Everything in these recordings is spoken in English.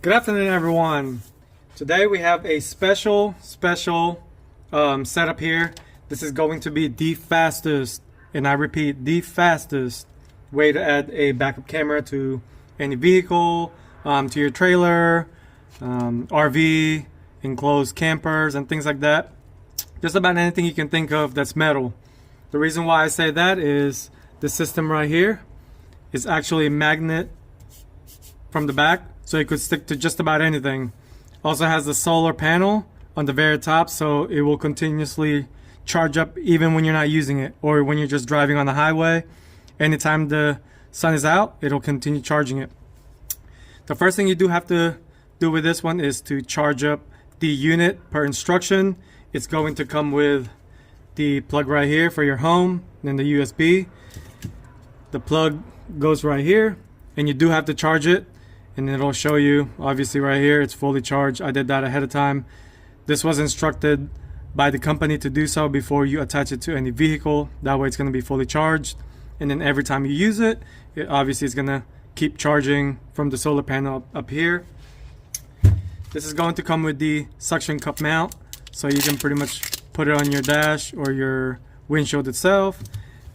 Good afternoon, everyone. Today we have a special setup here. This is going to be the fastest, and I repeat, the fastest way to add a backup camera to any vehicle, to your trailer, RV, enclosed campers, and things like that. Just about anything you can think of that's metal. The reason why I say that is the system right here is actually a magnet from the back, so it could stick to just about anything. Also has the solar panel on the very top, so it will continuously charge up even when you're not using it, or when you're just driving on the highway. Anytime the sun is out, it'll continue charging it. The first thing you do have to do with this one is to charge up the unit per instruction. It's going to come with the plug right here for your home, then the USB. The plug goes right here, and you do have to charge it, and it'll show you obviously right here it's fully charged. I did that ahead of time. This was instructed by the company to do so before you attach it to any vehicle. That way it's going to be fully charged, and then every time you use it, it obviously is going to keep charging from the solar panel up here. This is going to come with the suction cup mount, so you can pretty much put it on your dash or your windshield itself,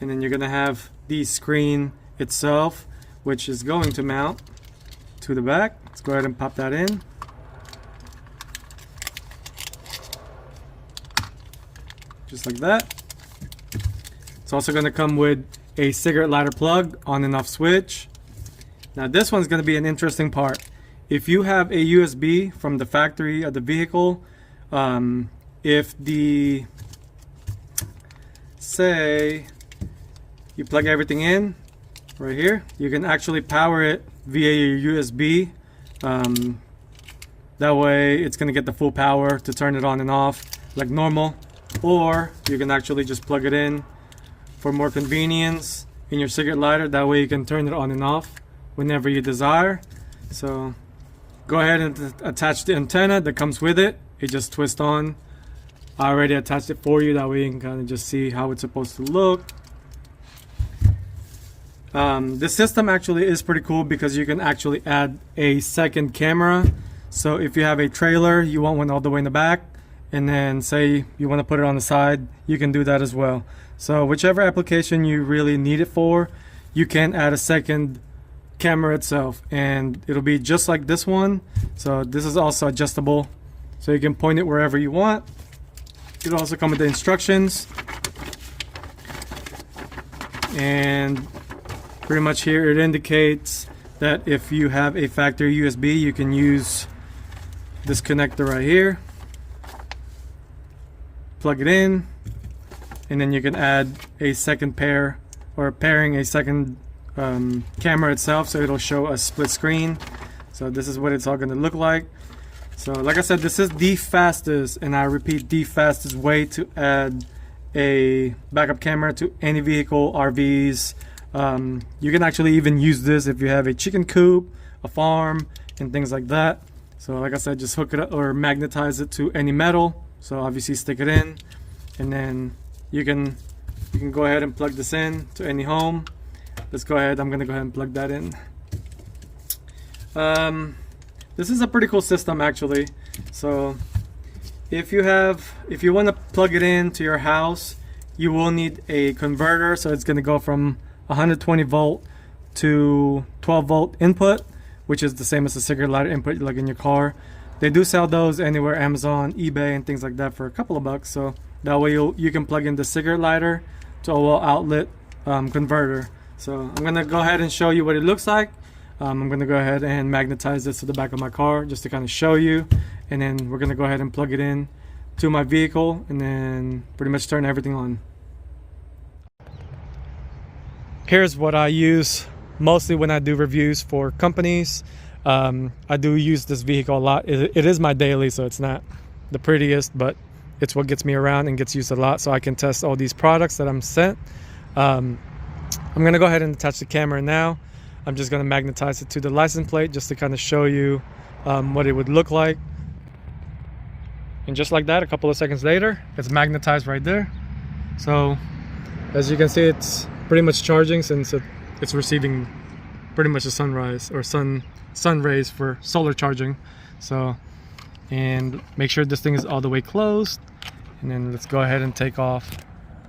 and then you're going to have the screen itself, which is going to mount to the back. Let's go ahead and pop that in. Just like that. It's also going to come with a cigarette lighter plug, on and off switch. Now this one's going to be an interesting part. If you have a USB from the factory of the vehicle, if the, say you plug everything in right here, you can actually power it via your USB. That way it's going to get the full power to turn it on and off like normal, or you can actually just plug it in for more convenience in your cigarette lighter. That way you can turn it on and off whenever you desire. So go ahead and attach the antenna that comes with it. It just twists on. I already attached it for you, that way you can kind of just see how it's supposed to look. This system actually is pretty cool because you can actually add a second camera. So if you have a trailer, you want one all the way in the back, and then say you want to put it on the side, you can do that as well. So whichever application you really need it for, you can add a second camera itself, and it'll be just like this one. So this is also adjustable, so you can point it wherever you want. It'll also come with the instructions, and pretty much here it indicates that if you have a factory USB, you can use this connector right here, plug it in, and then you can add a second pair, or pairing a second camera itself, so it'll show a split screen. So this is what it's all going to look like. So like I said, this is the fastest, and I repeat, the fastest way to add a backup camera to any vehicle, RVs. You can actually even use this if you have a chicken coop, a farm, and things like that. So like I said, just hook it up or magnetize it to any metal. So obviously stick it in, and then you can go ahead and plug this in to any home. Let's go ahead. I'm gonna go ahead and plug that in. This is a pretty cool system actually. So if you want to plug it into your house, you will need a converter. So it's going to go from 120 volt to 12 volt input, which is the same as the cigarette lighter input like in your car. They do sell those anywhere, Amazon, eBay, and things like that, for a couple of bucks. So that way you can plug in the cigarette lighter to a wall outlet converter. So I'm going to go ahead and show you what it looks like. I'm going to go ahead and magnetize this to the back of my car just to kind of show you, and then we're going to go ahead and plug it in to my vehicle, and then pretty much turn everything on. Here's what I use mostly when I do reviews for companies. I do use this vehicle a lot. It is my daily, so it's not the prettiest, but it's what gets me around and gets used a lot, so I can test all these products that I'm sent. I'm going to go ahead and attach the camera now. I'm just going to magnetize it to the license plate just to kind of show you what it would look like. And just like that, a couple of seconds later, it's magnetized right there. So as you can see, it's pretty much charging since it's receiving pretty much the sunrise or sun rays for solar charging. So, and make sure this thing is all the way closed. And then let's go ahead and take off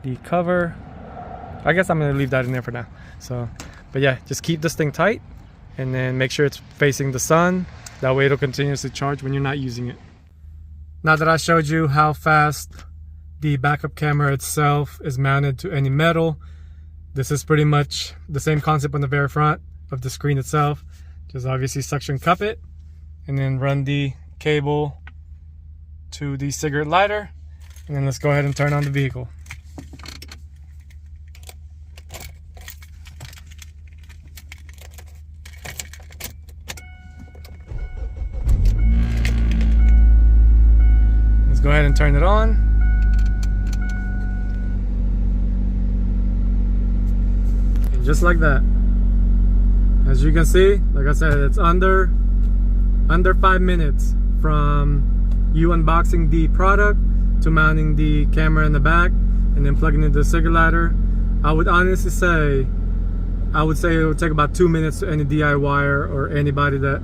the cover. I guess I'm gonna leave that in there for now. So, but yeah, just keep this thing tight and then make sure it's facing the sun. That way it'll continuously charge when you're not using it. Now that I showed you how fast the backup camera itself is mounted to any metal, this is pretty much the same concept on the very front of the screen itself. Just obviously suction cup it and then run the cable to the cigarette lighter. And then let's go ahead and turn on the vehicle. Let's go ahead and turn it on. And just like that. As you can see, like I said, it's under 5 minutes from you unboxing the product to mounting the camera in the back and then plugging into the cigarette lighter. I would honestly say, it would take about 2 minutes to any DIYer or anybody that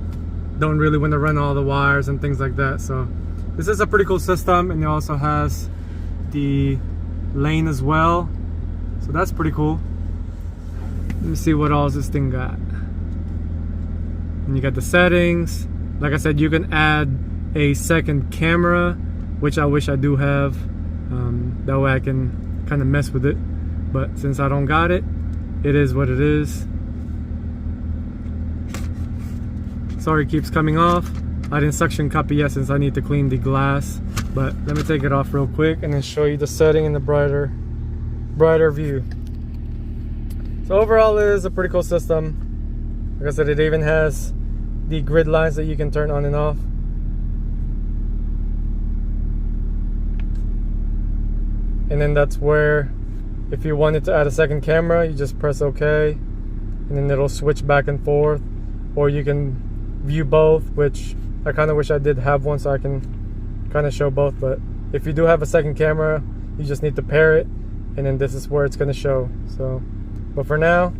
don't really want to run all the wires and things like that. So this is a pretty cool system, and it also has the lane as well. So that's pretty cool. Let me see what else this thing got. And you got the settings. Like I said, you can add a second camera, which I wish I do have. That way I can kind of mess with it. But since I don't got it, it is what it is. Sorry, it keeps coming off. I didn't suction cup it yet since I need to clean the glass. But let me take it off real quick and then show you the setting in the brighter view. So overall, it is a pretty cool system. Like I said, it even has the grid lines that you can turn on and off. And then that's where, if you wanted to add a second camera, you just press OK, and then it'll switch back and forth. Or you can view both, which I kind of wish I did have one so I can kind of show both. But if you do have a second camera, you just need to pair it, and then this is where it's going to show. So, but for now,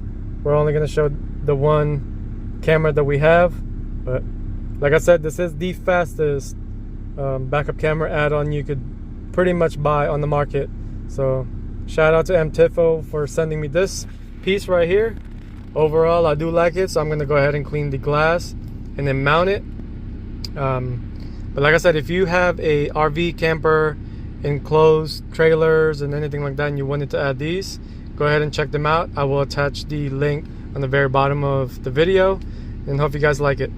we're only going to show the one camera that we have. But like I said, this is the fastest backup camera add-on you could pretty much buy on the market. So shout out to MTIFO for sending me this piece right here. Overall, I do like it, so I'm going to go ahead and clean the glass and then mount it. But like I said, if you have a RV camper, enclosed trailers and anything like that, and you wanted to add these, go ahead and check them out. I will attach the link on the very bottom of the video, and hope you guys like it.